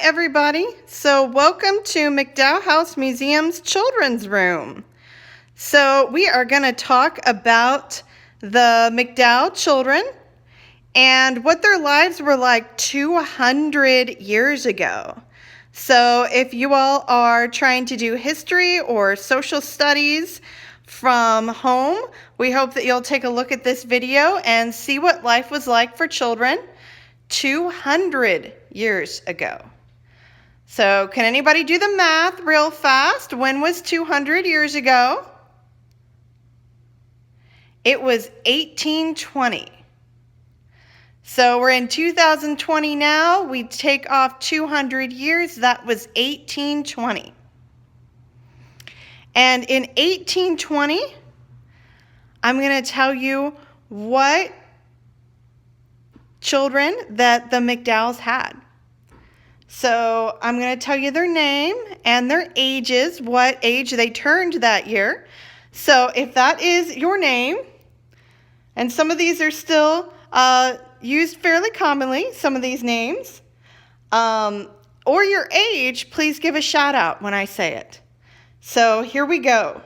Everybody. So welcome to McDowell House Museum's Children's Room. So we are going to talk about the McDowell children and what their lives were like 200 years ago. So if you all are trying to do history or social studies from home, we hope that you'll take a look at this video and see what life was like for children 200 years ago. So can anybody do the math real fast? When was 200 years ago? It was 1820. So we're in 2020 now. We take off 200 years. That was 1820. And in 1820, I'm going to tell you what children that the McDowells had. So I'm going to tell you their name and their ages, what age they turned that year. So if that is your name, and some of these are still used fairly commonly, some of these names, or your age, please give a shout out when I say it. So here we go.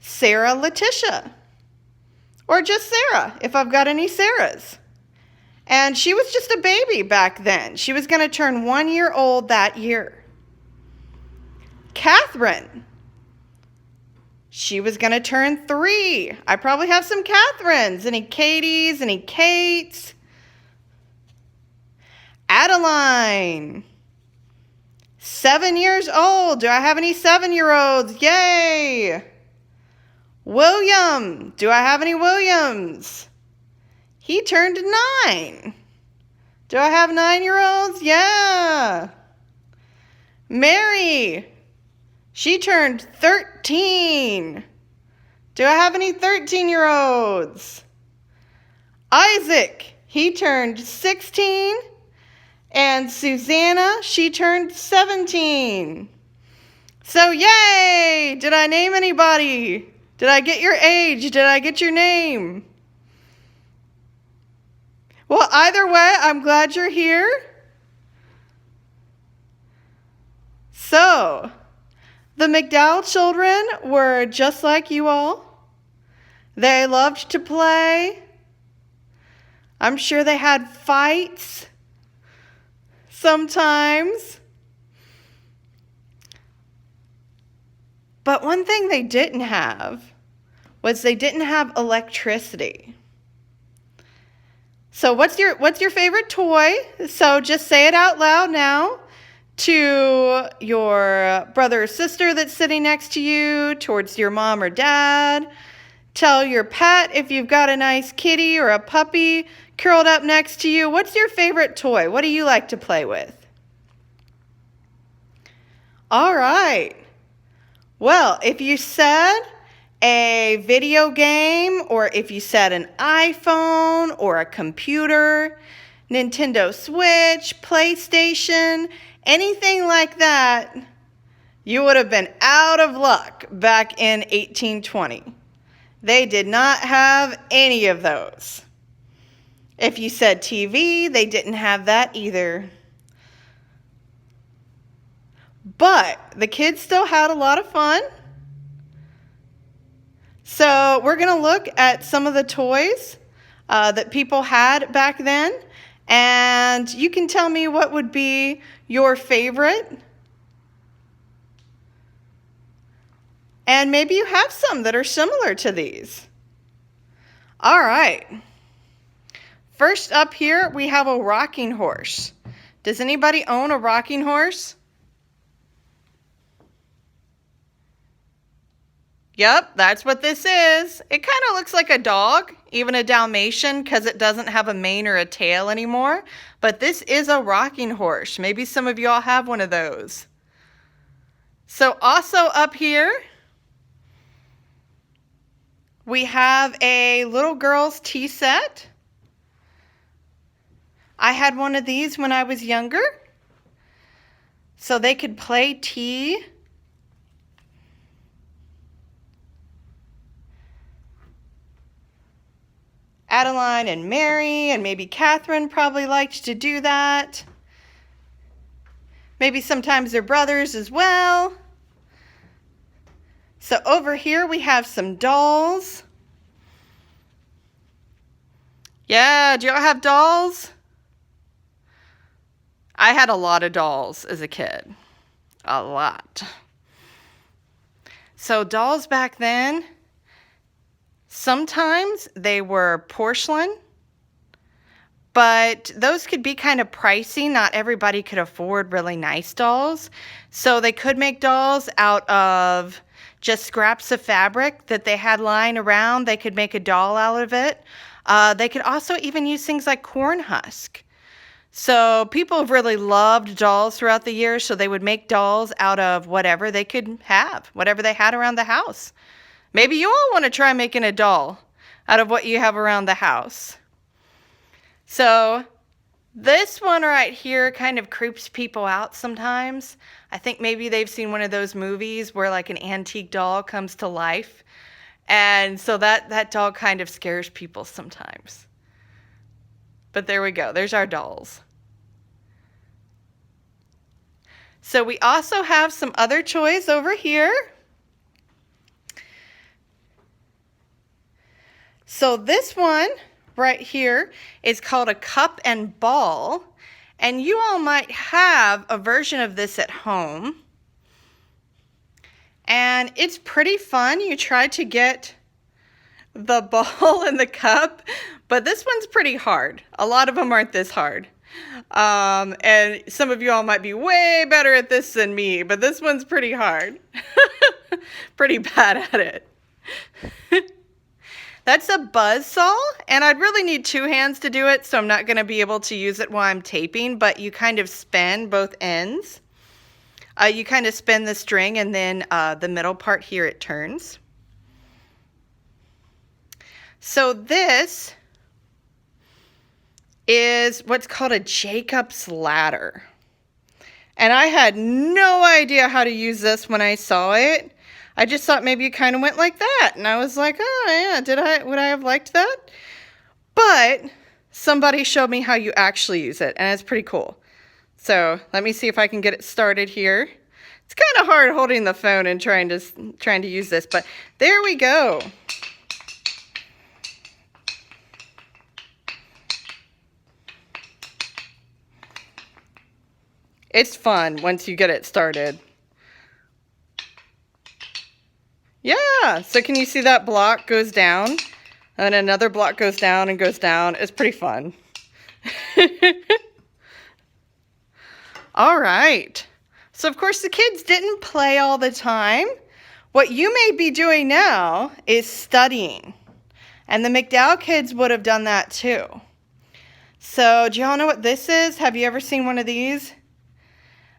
Sarah Letitia, or just Sarah if I've got any Sarahs. And she was just a baby back then. She was going to turn 1 year old that year. Catherine. She was going to turn 3. I probably have some Catherines. Any Katies? Any Kates? Adeline. 7 years old. Do I have any 7-year-olds? Yay! William. Do I have any Williams? He turned 9. Do I have 9-year-olds? Yeah. Mary. She turned 13. Do I have any 13-year-olds? Isaac. He turned 16. And Susanna, she turned 17. So yay! Did I name anybody? Did I get your age? Did I get your name? Well, either way, I'm glad you're here. So, the McDowell children were just like you all. They loved to play. I'm sure they had fights sometimes. But one thing they didn't have was they didn't have electricity. So what's your favorite toy? So just say it out loud now to your brother or sister that's sitting next to you, towards your mom or dad. Tell your pet if you've got a nice kitty or a puppy curled up next to you. What's your favorite toy? What do you like to play with? All right. Well, if you said a video game, or if you said an iPhone or a computer, Nintendo Switch, PlayStation, anything like that, you would have been out of luck back in 1820. They did not have any of those. If you said TV, they didn't have that either. But the kids still had a lot of fun. So we're going to look at some of the toys that people had back then. And you can tell me what would be your favorite. And maybe you have some that are similar to these. All right. First up here, we have a rocking horse. Does anybody own a rocking horse? Yep, that's what this is. It kind of looks like a dog, even a Dalmatian, because it doesn't have a mane or a tail anymore. But this is a rocking horse. Maybe some of y'all have one of those. So also up here, we have a little girl's tea set. I had one of these when I was younger, so they could play tea. Adeline and Mary and maybe Catherine probably liked to do that. Maybe sometimes they're brothers as well. So over here we have some dolls. Yeah, do y'all have dolls? I had a lot of dolls as a kid. A lot. So dolls back then, sometimes they were porcelain, but those could be kind of pricey. Not everybody could afford really nice dolls. So they could make dolls out of just scraps of fabric that they had lying around. They could make a doll out of it. They could also even use things like corn husk. So people have really loved dolls throughout the years, so they would make dolls out of whatever they could have, whatever they had around the house. Maybe you all want to try making a doll out of what you have around the house. So this one right here kind of creeps people out sometimes. I think maybe they've seen one of those movies where like an antique doll comes to life. And so that doll kind of scares people sometimes. But there we go. There's our dolls. So we also have some other toys over here. So this one right here is called a cup and ball. And you all might have a version of this at home. And it's pretty fun. You try to get the ball in the cup, but this one's pretty hard. A lot of them aren't this hard. And some of you all might be way better at this than me, but this one's pretty hard. Pretty bad at it. That's a buzzsaw, and I'd really need two hands to do it, so I'm not going to be able to use it while I'm taping, but you kind of spin both ends. You kind of spin the string, and then the middle part here, it turns. So this is what's called a Jacob's ladder. And I had no idea how to use this when I saw it. I just thought maybe it kind of went like that. And I was like, oh yeah, would I have liked that? But somebody showed me how you actually use it, and it's pretty cool. So let me see if I can get it started here. It's kind of hard holding the phone and trying to use this, but there we go. It's fun once you get it started. Yeah, so can you see that block goes down? And another block goes down and goes down. It's pretty fun. All right. So, of course, the kids didn't play all the time. What you may be doing now is studying. And the McDowell kids would have done that too. So, do y'all know what this is? Have you ever seen one of these?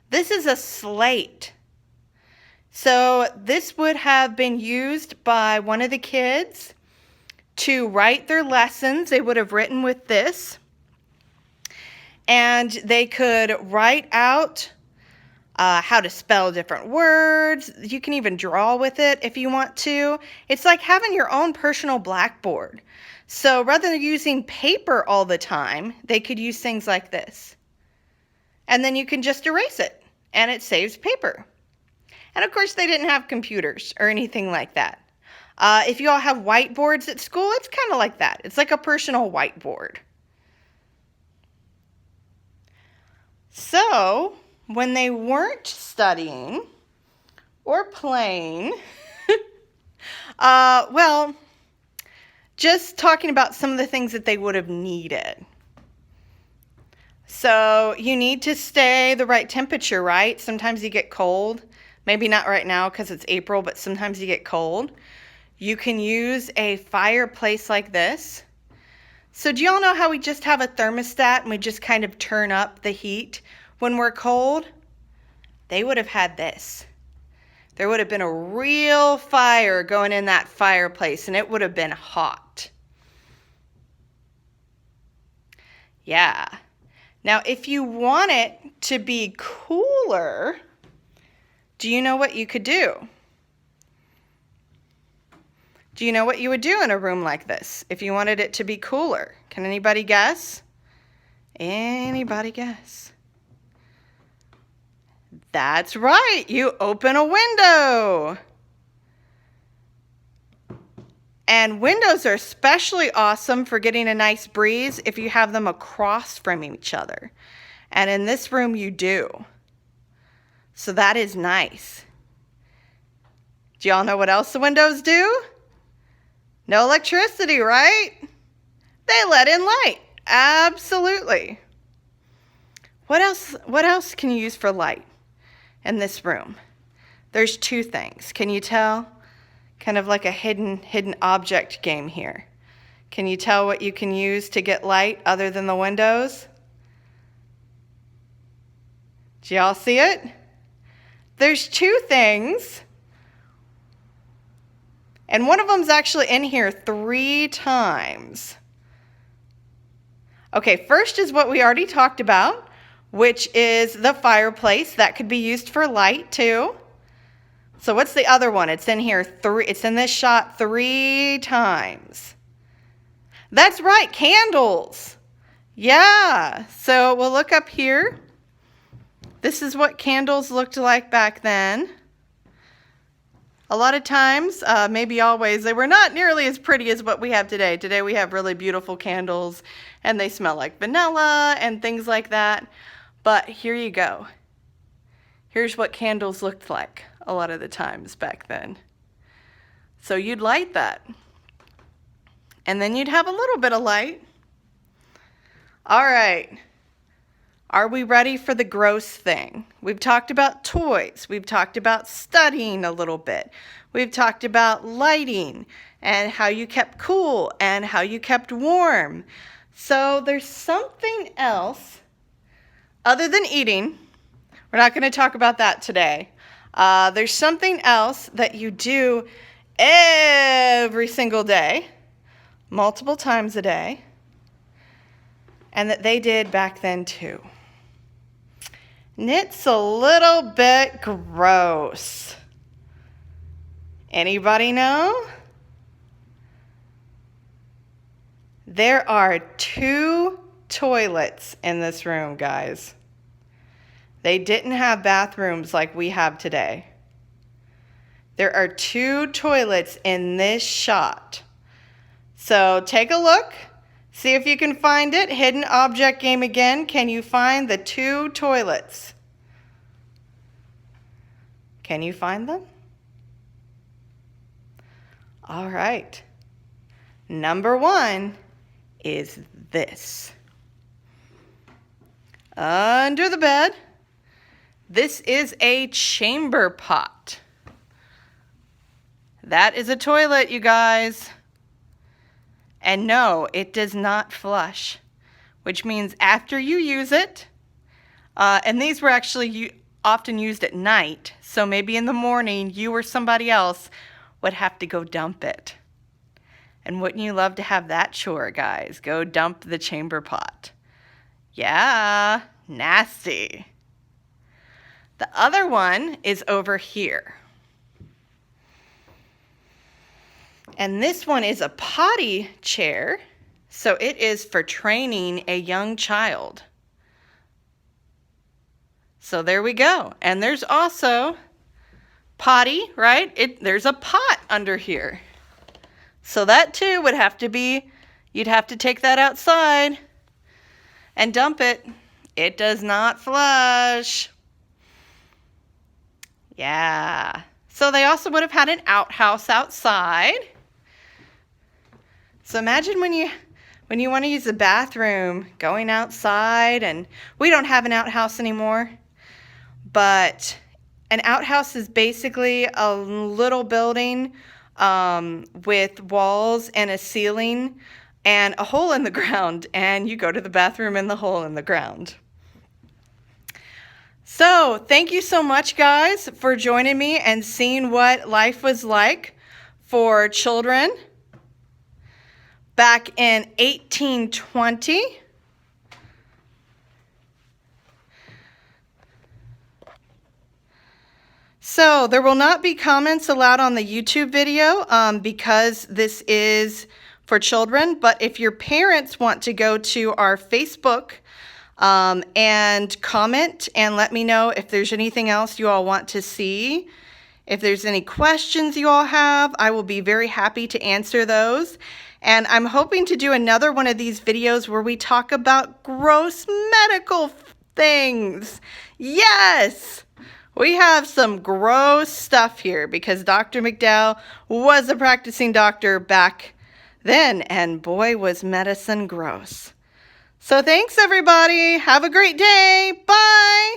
This is a slate. So this would have been used by one of the kids to write their lessons. They would have written with this. And they could write out how to spell different words. You can even draw with it if you want to. It's like having your own personal blackboard. So rather than using paper all the time, they could use things like this. And then you can just erase it, and it saves paper. And of course, they didn't have computers or anything like that. If you all have whiteboards at school, it's kind of like that. It's like a personal whiteboard. So, when they weren't studying or playing, well, just talking about some of the things that they would have needed. So you need to stay the right temperature, right? Sometimes you get cold. Maybe not right now because it's April, but sometimes you get cold. You can use a fireplace like this. So do y'all know how we just have a thermostat and we just kind of turn up the heat when we're cold? They would have had this. There would have been a real fire going in that fireplace, and it would have been hot. Yeah. Now, if you want it to be cooler, do you know what you could do? Do you know what you would do in a room like this if you wanted it to be cooler? Can anybody guess? Anybody guess? That's right, you open a window. And windows are especially awesome for getting a nice breeze if you have them across from each other. And in this room you do. So that is nice. Do y'all know what else the windows do? No electricity, right? They let in light. Absolutely. What else can you use for light in this room? There's two things. Can you tell? Kind of like a hidden object game here. Can you tell what you can use to get light other than the windows? Do y'all see it? There's two things. And one of them's actually in here 3 times. Okay, first is what we already talked about, which is the fireplace. That could be used for light too. So what's the other one? It's in here it's in this shot 3 times. That's right, candles. Yeah, so we'll look up here. This is what candles looked like back then. A lot of times, maybe always, they were not nearly as pretty as what we have today. Today we have really beautiful candles and they smell like vanilla and things like that. But here you go. Here's what candles looked like a lot of the times back then. So you'd light that. And then you'd have a little bit of light. All right. Are we ready for the gross thing? We've talked about toys. We've talked about studying a little bit. We've talked about lighting and how you kept cool and how you kept warm. So there's something else other than eating. We're not going to talk about that today. There's something else that you do every single day, multiple times a day, and that they did back then too. And it's a little bit gross. Anybody know? There are 2 toilets in this room, guys. They didn't have bathrooms like we have today. There are 2 toilets in this shot. So take a look. See if you can find it. Hidden object game again. Can you find the 2 toilets? Can you find them? All right. Number 1 is this. Under the bed. This is a chamber pot. That is a toilet, you guys. And no, it does not flush, which means after you use it, and these were actually often used at night, so maybe in the morning you or somebody else would have to go dump it. And wouldn't you love to have that chore, guys? Go dump the chamber pot. Yeah, nasty. The other one is over here. And this one is a potty chair, so it is for training a young child. So there we go. And there's also potty, right? There's a pot under here. So that too would have to be, you'd have to take that outside and dump it. It does not flush. Yeah. So they also would have had an outhouse outside. So imagine when you want to use the bathroom, going outside, and we don't have an outhouse anymore, but an outhouse is basically a little building with walls and a ceiling and a hole in the ground, and you go to the bathroom in the hole in the ground. So thank you so much, guys, for joining me and seeing what life was like for children back in 1820. So there will not be comments allowed on the YouTube video because this is for children. But if your parents want to go to our Facebook And comment and let me know if there's anything else you all want to see. If there's any questions you all have, I will be very happy to answer those. And I'm hoping to do another one of these videos where we talk about gross medical things. Yes! We have some gross stuff here because Dr. McDowell was a practicing doctor back then, and boy, was medicine gross. So thanks, everybody. Have a great day. Bye.